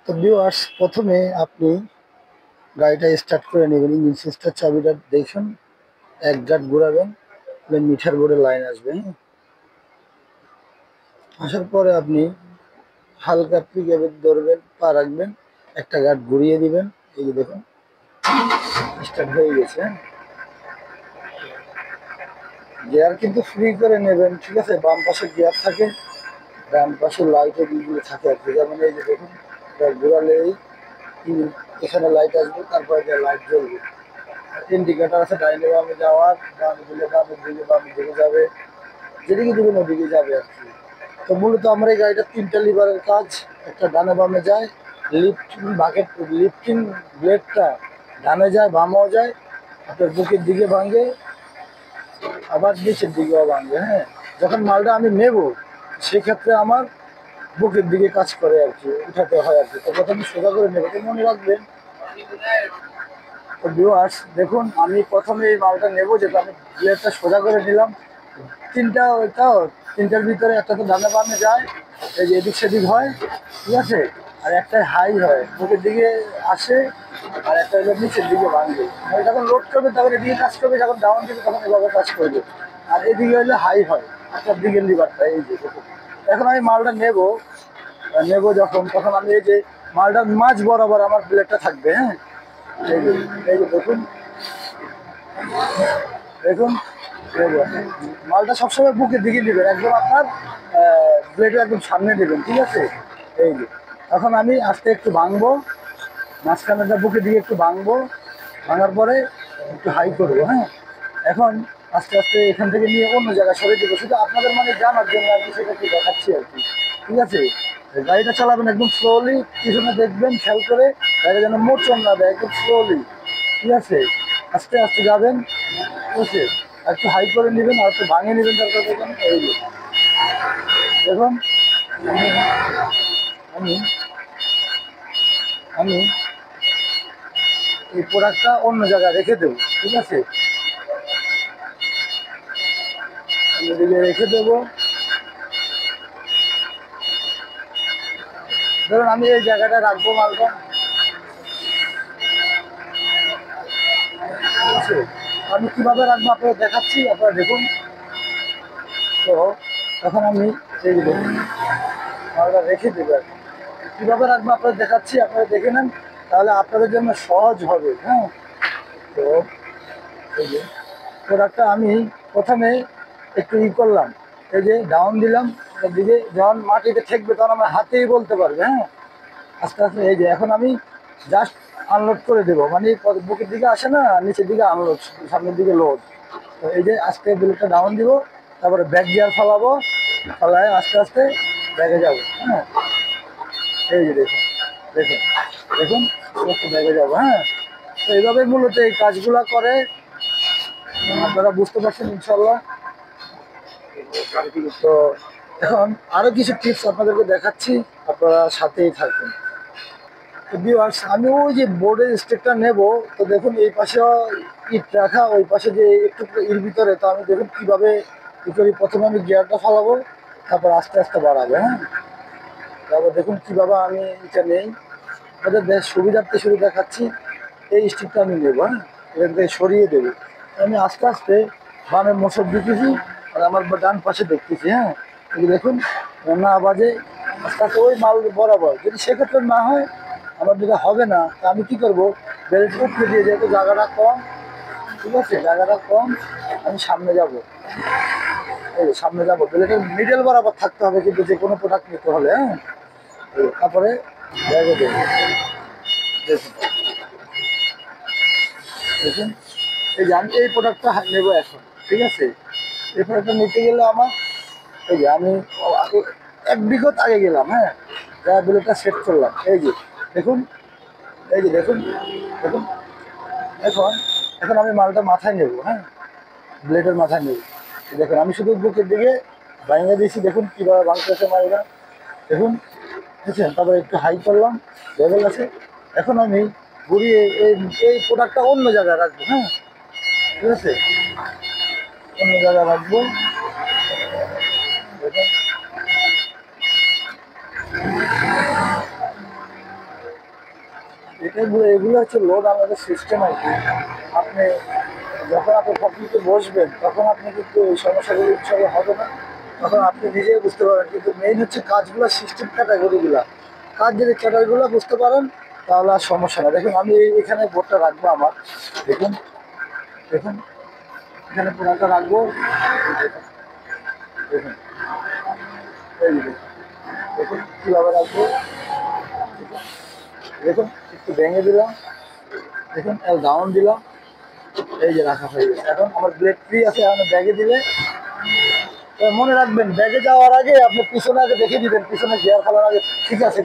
তো ভিউয়ার্স, প্রথমে আপনি গাড়িটা স্টার্ট করে নেবেন। ইঞ্জিন সুইচটার চাবিটা দেখুন, এক গাঁট ঘোরাবেন, মিটার বোর্ডে লাইন আসবে। আসার পরে আপনি হালকা পিকআপে ধরবেন, পা রাখবেন, একটা গাঁট ঘুরিয়ে দিবেন। এই যে দেখুন স্টার্ট হয়ে গেছে। গিয়ার কিন্তু ফ্রি করে নেবেন, ঠিক আছে? বাম পাশে গিয়ার থাকে, ডান পাশে লাইটের দিকগুলো থাকে আর কি। যেমন এই যে দেখুন, ঘোরালেই এখানে লাইট আসবে, তারপরে লাইট জ্বলবে। ইন্ডিকেটার আছে ডাইনে বামে যাওয়ার, ডান দিলে বামের দিকে, বামের দিকে যাবে, যেদিকে দিবেন ওদিকে যাবে আর কি। তো মূলত আমার এই গাড়িটা 3টা লিভারের কাজ, একটা ডানে বামে যায়, লিফটিং ব্লেডটা ডানে যায় বামেও যায়, আপনার বুকের দিকে ভাঙে, আবার নিচের দিকেও ভাঙবে। হ্যাঁ, যখন মালটা আমি নেব সেক্ষেত্রে আমার বুকের দিকে কাজ করে আর কি, উঠাতে হয় আর কি। তো প্রথমে সোজা করে নেবে, তো মনে রাখবেন। তো ভিউয়ার্স দেখুন, আমি প্রথমে এই মালটা নেবো, যেটা আমি ব্লেডটা সোজা করে নিলাম। তিনটার ভিতরে একটা তো ডানে বামে যায়, এই যে এদিক সেদিক হয়, ঠিক আছে? আর একটা হাই হয়, বুকের দিকে আসে, আর একটা হলো নিচের দিকে ভাঙবে। মানে যখন লোড করবে তখন এদিকে কাজ করবে, যখন ডাউন দিবে তখন এভাবে কাজ করবে। আর এদিকে হলে হাই হয়, আপনার দিকের লিভারটা। এই যে দেখুন, এখন আমি মালটা নেবো, যখন তখন আমি এই যে মালটার মাঝ বরাবর আমার ব্লেডটা থাকবে। হ্যাঁ, এই যে এই যে দেখুন, দেখুন মালটা সবসময় বুকের দিকে দিবেন, একদম আপনার ব্লেডের একদম সামনে দিবেন, ঠিক আছে? এই যে এখন আমি আস্তে একটু ভাঙবো, মাঝখানেটা বুকের দিকে একটু ভাঙবো, ভাঙার পরে একটু হাই করবো। হ্যাঁ, এখন আস্তে আস্তে এখান থেকে নিয়ে অন্য জায়গায় সরে দেবো, শুধু আপনাদের মানে জানার জন্য আর কি, সেটা কি দেখাচ্ছি আর কি, ঠিক আছে? গাড়িটা চালাবেন একদম স্লোলি, পিছনে দেখবেন খেয়াল করে, গাড়িটা যেন মোচন না দেয়, একদম স্লোলি, ঠিক আছে? আস্তে আস্তে যাবেন, ঠিক আছে? আর একটু হাই করে নেবেন, আর একটু ভাঙিয়ে নেবেন, তারপর দেখুন এই যে দেখুন, আমি আমি আমি এই প্রোডাক্টটা অন্য জায়গায় রেখে দেবো, ঠিক আছে? অন্যদিকে রেখে দেবো। ধরুন আমি এই জায়গাটা রাখবো মালটা, ঠিক আছে? আমি কীভাবে রাখবো আপনারা দেখাচ্ছি, আপনারা দেখুন। তো এখন আমি এই যে দেখুন মালটা রেখে দেবো, আর কি কীভাবে রাখবো আপনারা দেখাচ্ছি, আপনারা দেখে নেন, তাহলে আপনাদের জন্য সহজ হবে। হ্যাঁ, তো এই যে প্রোডাক্টটা আমি প্রথমে একটু করলাম, এই যে ডাউন দিলাম, এটার দিকে যখন মাটিতে ঠেকবে তখন আমার হাতেই বলতে পারবে। হ্যাঁ, আস্তে আস্তে এই যে এখন আমি জাস্ট আনলোড করে দেবো, মানে বুকের দিকে আসে না, নিচের দিকে আনলোড, সামনের দিকে লোড। তো এই যে আস্তে ব্রেকটা ডাউন দিব, তারপরে ব্যাক গিয়ার ফালাবো, ফালায় আস্তে আস্তে ব্যাগে যাবো। হ্যাঁ, এই যে দেখুন দেখুন দেখুন, একটু ব্যাগে যাবো। হ্যাঁ, তো এইভাবে মূলত এই কাজগুলা করে, আপনারা বুঝতে পারছেন ইনশাল্লাহ। তো এখন আরো কিছু টিপস আপনাদেরকে দেখাচ্ছি, আপনারা সাথেই থাকবেন। তো ভিউয়ার্স, আমি ওই যে বোর্ডের স্টেকটা নেব, তো দেখুন এই পাশে ইট রাখা, ওই পাশে যে একটু এর ভিতরে, তো আমি দেখুন কীভাবে কী করি। প্রথমে আমি গিয়ারটা ফালাবো, তারপর আস্তে আস্তে বাড়াবে। হ্যাঁ, তারপর দেখুন কীভাবে আমি এটা নেই, আমাদের বেশ সুবিধার্থে শুরু দেখাচ্ছি। এই স্টিকটা আমি নেবো, হ্যাঁ, এখান থেকে সরিয়ে দেবো। আমি আস্তে আস্তে বামে মোটর দিতেছি, আর আমার ডান পাশে দেখতেছি। হ্যাঁ, এই দেখুন না বাজে, আস্তে আস্তে ওই মাল বরাবর। যদি সেক্ষেত্রে না হয়, আমার যেটা হবে না, তা আমি কী করবো, বেল্ট উপরে দিয়ে, যেহেতু জায়গাটা কম, ঠিক আছে, জায়গাটা কম, আমি সামনে যাব। এই সামনে যাবো, বেল্টের মিডল বরাবর থাকতে হবে কিন্তু, যে কোনো প্রোডাক্ট নিতে হলে। হ্যাঁ, তারপরে ব্যাগে দেবো। দেখুন দেখুন, এই যে আমি এই প্রোডাক্টটা নেবো এখন, ঠিক আছে? এই প্রোডাক্টটা নিতে গেলে আমার, এই যে আমি এক বিঘত আগে গেলাম। হ্যাঁ, যা ব্লেডটা সেট করলাম, এই যে দেখুন, এই যে দেখুন দেখুন, এখন এখন আমি মালটা মাথায় নেব। হ্যাঁ, ব্লেডের মাথায় নেব। দেখুন আমি শুধু বুকের দিকে ভাঙিয়ে দিয়েছি, দেখুন কীভাবে ভাঙতেছে মালটা, দেখুন, বুঝছেন? তারপরে একটু হাই করলাম, লেভেল আছে। এখন আমি ঘুরিয়ে এই এই প্রোডাক্টটা অন্য জায়গায় রাখবো। হ্যাঁ, ঠিক আছে, অন্য জায়গায় রাখবো। দেখুন এগুলো হচ্ছে লোড আমাদের সিস্টেম আর কি। আপনি যখন আপনি কমপ্লিটে বসবেন তখন আপনি কিন্তু এই সমস্যাগুলো ইনশাল্লাহ হবে না, তখন আপনি নিজেই বুঝতে পারবেন। কিন্তু মেইন হচ্ছে কাজগুলো, সিস্টেম ক্যাটাগরিগুলো, কাজ যদি ক্যাটাগরিগুলো বুঝতে পারেন তাহলে আর সমস্যা না। দেখুন আমি এখানে বোর্ডটা রাখবো আমার, দেখুন দেখুন এখানে পুরাটা রাখবো, দেখুন এই যে দেখুন কীভাবে রাখবো, দেখুন একটু ভেঙে দিলাম, দেখুন ডাউন দিলাম, এই যে রাখা হয়ে গেছে। এখন আমার ব্লেড ফ্রি আছে, এখন ব্যাগে দিলে মনে রাখবেন ব্যাগে যাওয়ার আগে আপনি পিছনে আগে দেখে দিবেন, পিছনে গিয়ার ফেলার আগে ঠিক আছে।